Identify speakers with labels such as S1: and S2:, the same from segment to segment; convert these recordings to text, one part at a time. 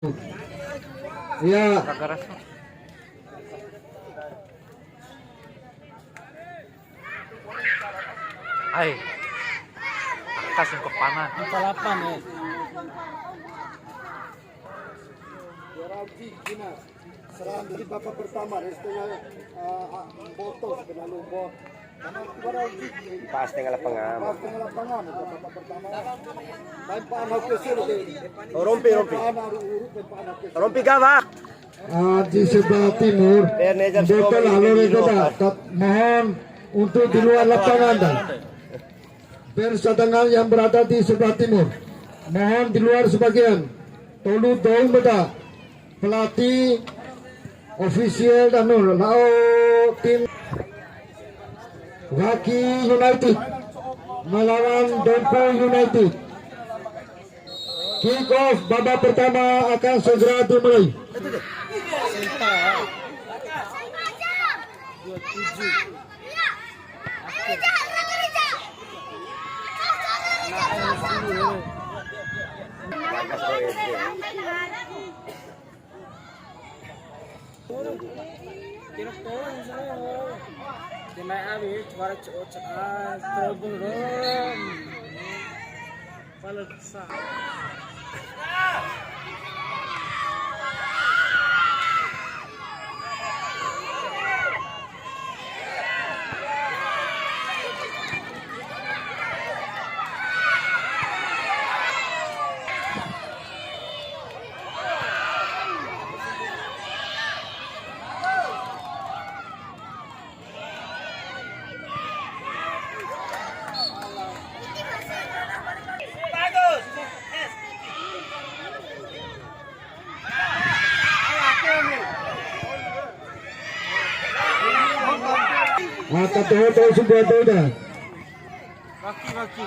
S1: Iya.
S2: Ay, angkas yung kapanan.
S3: Ang palapan eh.
S4: Serang dari babak pertama, restunya botos kena lumbur.
S5: Pas tengah lapangan.
S4: Pas tengah lapangan babak pertama. Main panas kesel deh.
S5: Rompi. Rompi gawa.
S1: Di sebelah timur. Betul alur kita. Mohon untuk di luar lapangan dan fans cadangan yang berada di sebelah timur. Mohon di luar sebagian. Tolu dong beda. Pelatih, ofisial dan tim Waki United melawan Dompo United. Kick off babak pertama akan segera dimulai.
S3: Dinai abi suara cocok terobong rom. Palaksa.
S1: Kata sebuah beda.
S3: Waki.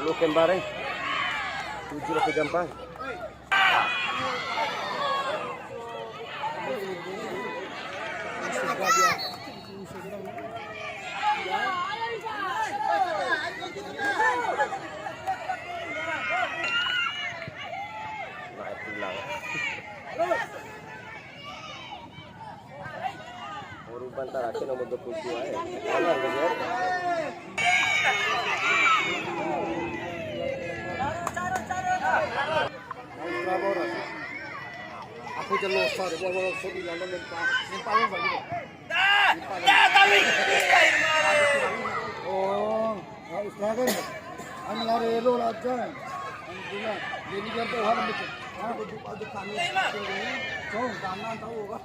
S5: Lu kembali. 7 lebih gampang. Bantara ke nomor 22 ya. Kanan gitu.
S4: Aku jelas sorry, bawa sorry lalu nimpalin balik. Oh, istiadat. Kami lari elo aja. Alhamdulillah. Jadi kan tuh orang betul. Duduk aja kami. Jom, kanan tahu kan.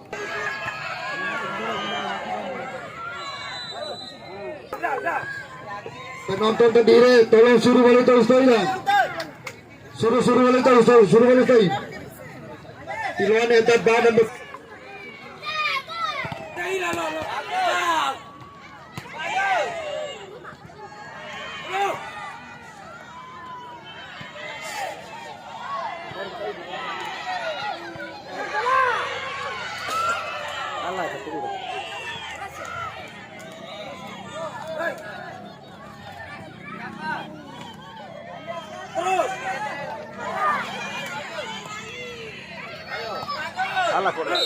S1: Penonton berdiri, tolong suruh balik terus ya. Suruh balik terus. Tiluan entar badan.
S5: Alah ketemu. Alah kurang.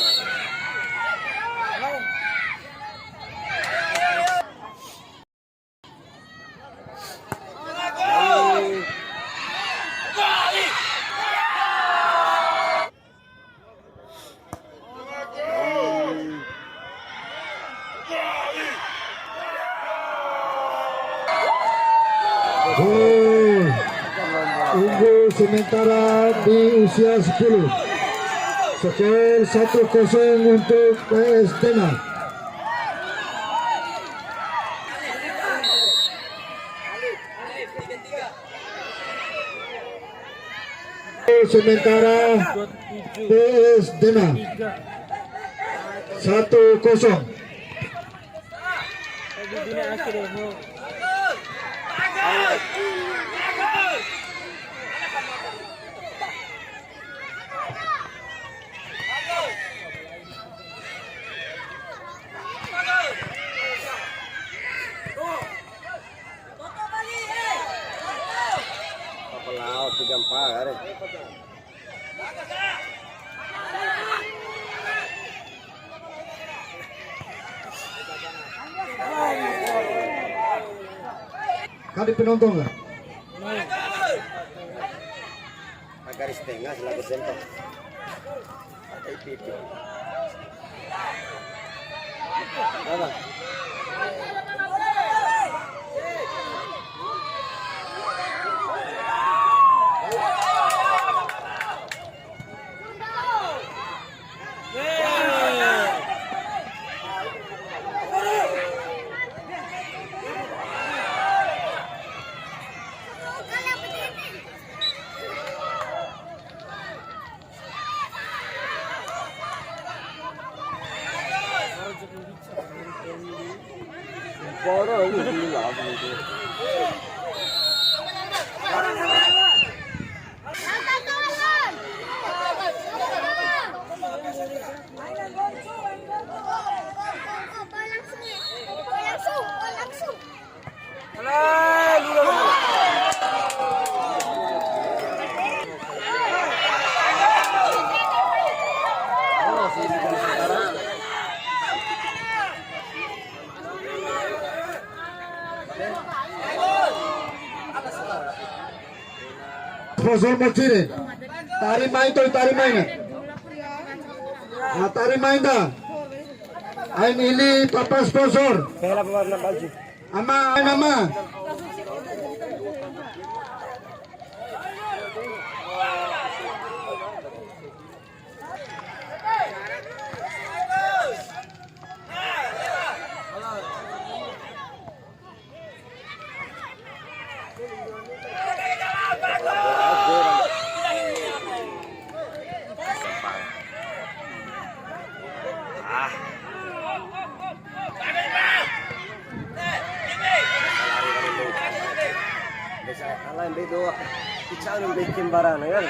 S1: Unggul sementara di usia 10. Skor 1-0 untuk PS Dena. Sementara PS Dena 1-0. Kali penonton nggak?
S5: Garis tengah selaku center. Ada IPP. Apa? Bora ini gila begitu.
S1: Sponsor Mochire. Tari main to tari main. Tari main dah. Ain ini papa sponsor.
S5: Pela pewarna baju.
S1: Ama nama.
S5: Ala yang bedo, kita yang bikin barang ya.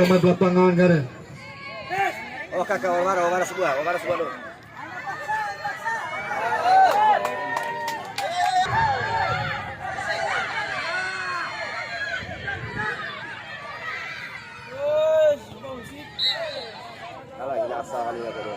S5: Pemain lapangan kan? Oh kakak Omar sebuah dulu. Kalau ini asal kali ya bro.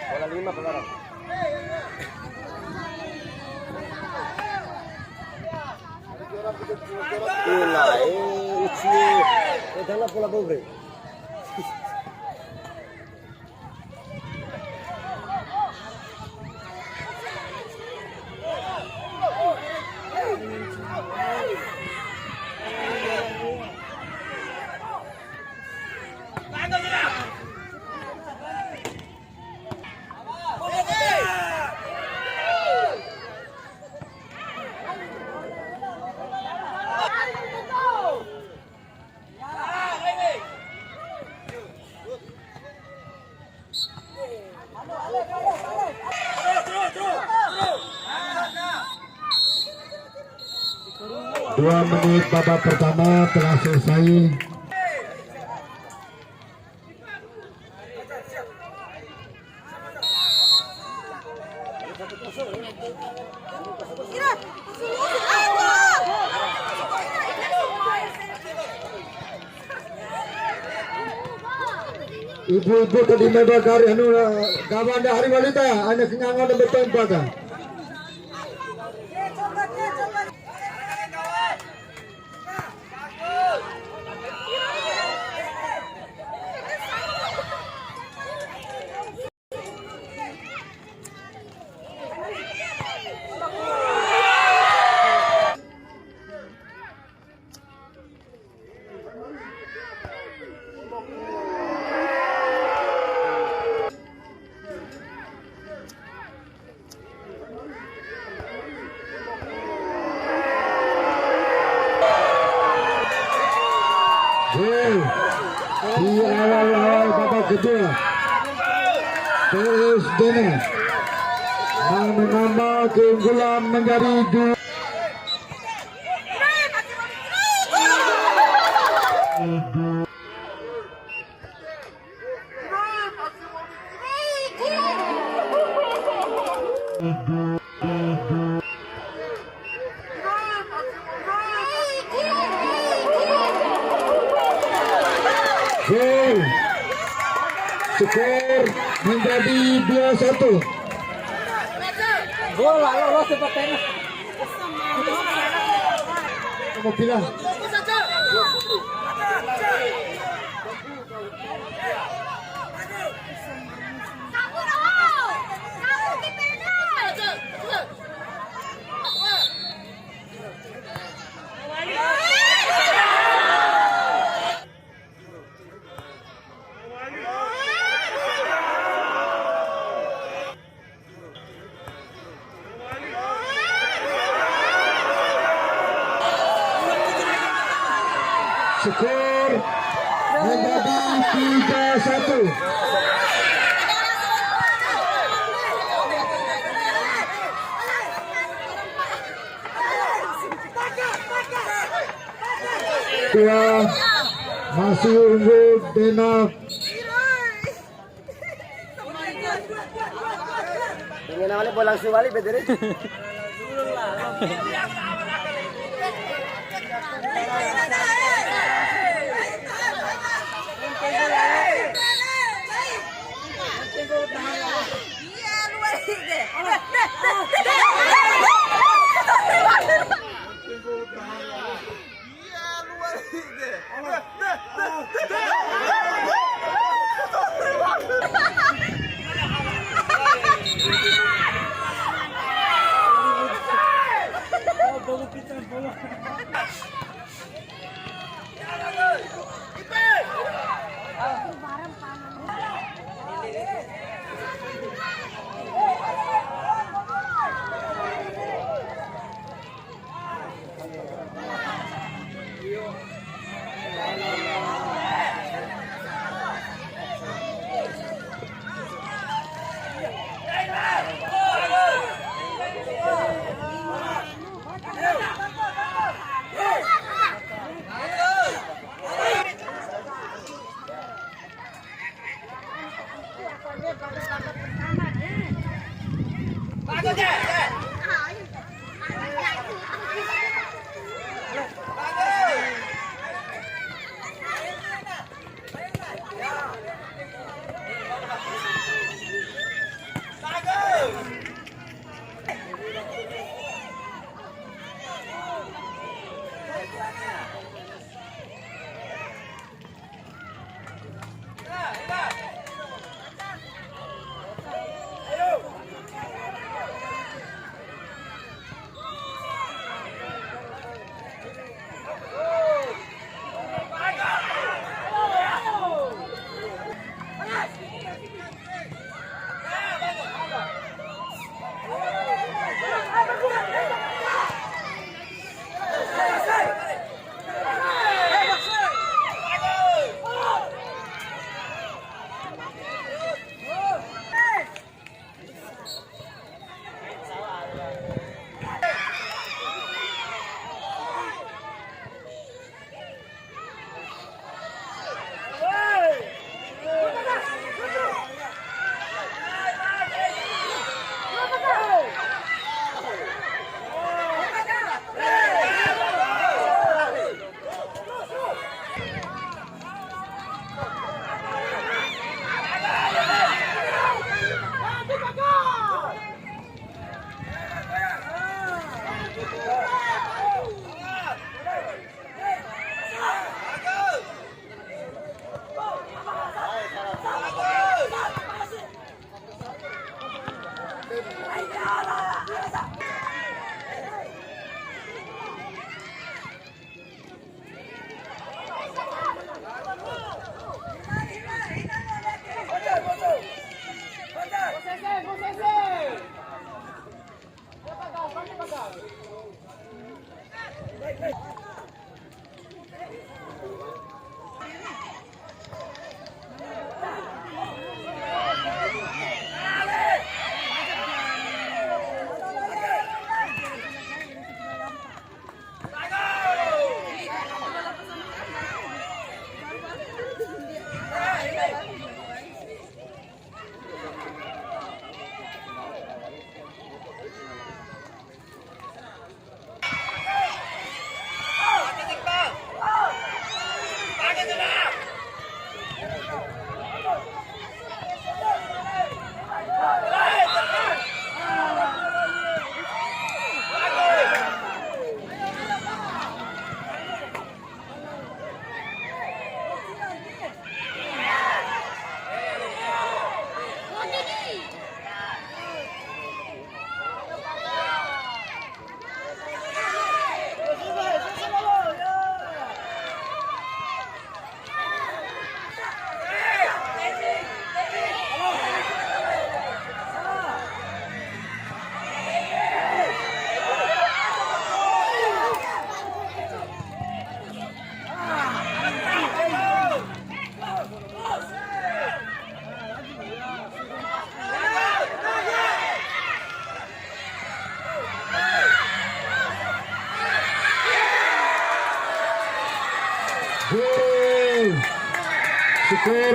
S5: Bola 5 sekarang. Uci. Jangan bola bobre.
S1: Dua menit babak pertama telah selesai. Ibu-ibu tadi membagi kawan hari wanita anak kenyangan dan betul pada. kedua PS Dena yang menambah keunggulan menjadi 2. Gol. Skor menjadi 2-1.
S3: Gol lah, lo cepat tengah.
S1: Kamu bilang. Skor menjadi 3-1. Dua masih unggul Dena.
S5: Ingin awalnya bola langsung balik bedere.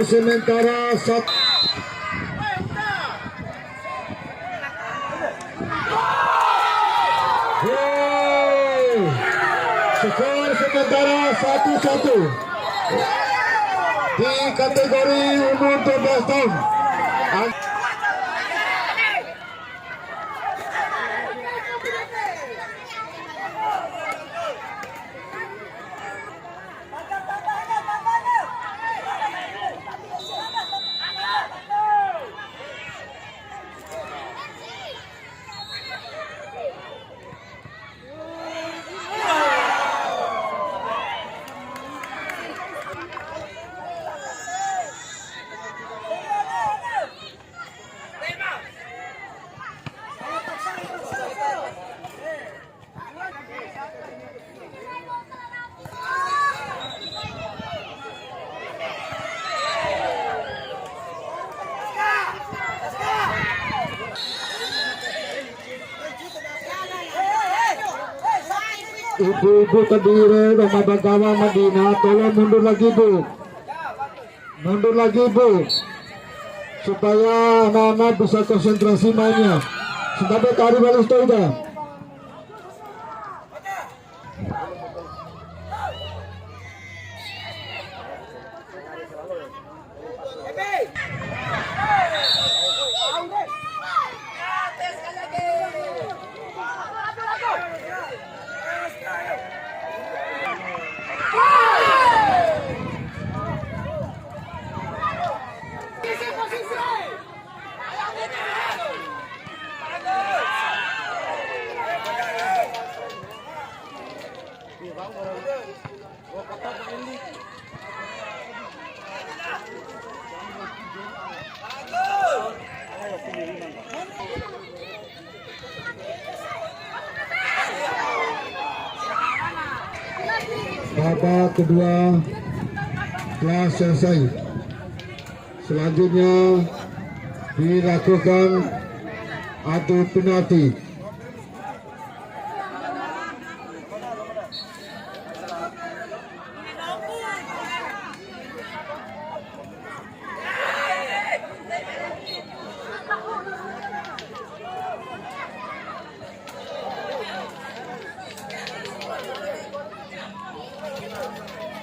S1: skor sementara 1. Skor sementara 1-1 di kategori umur 12 tahun. Ibu-ibu Kediri Rumah Bagawa Madinah, tolong mundur lagi Bu, mundur lagi Bu, supaya anak-anak bisa konsentrasi mainnya. Sebagai tari balas toida. Babak kedua telah selesai. Selanjutnya dilakukan adu penalti.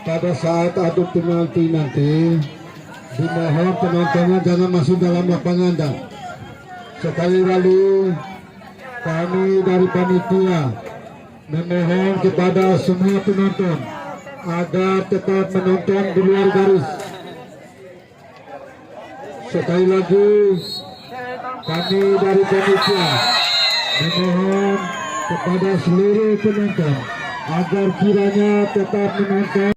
S1: Pada saat adu penalti nanti, dimohon penontonnya jangan masuk dalam lapangan dan sekali lagi kami dari panitia memohon kepada semua penonton agar tetap menonton di luar garis. Sekali lagi kami dari panitia memohon kepada seluruh penonton agar kiranya tetap menonton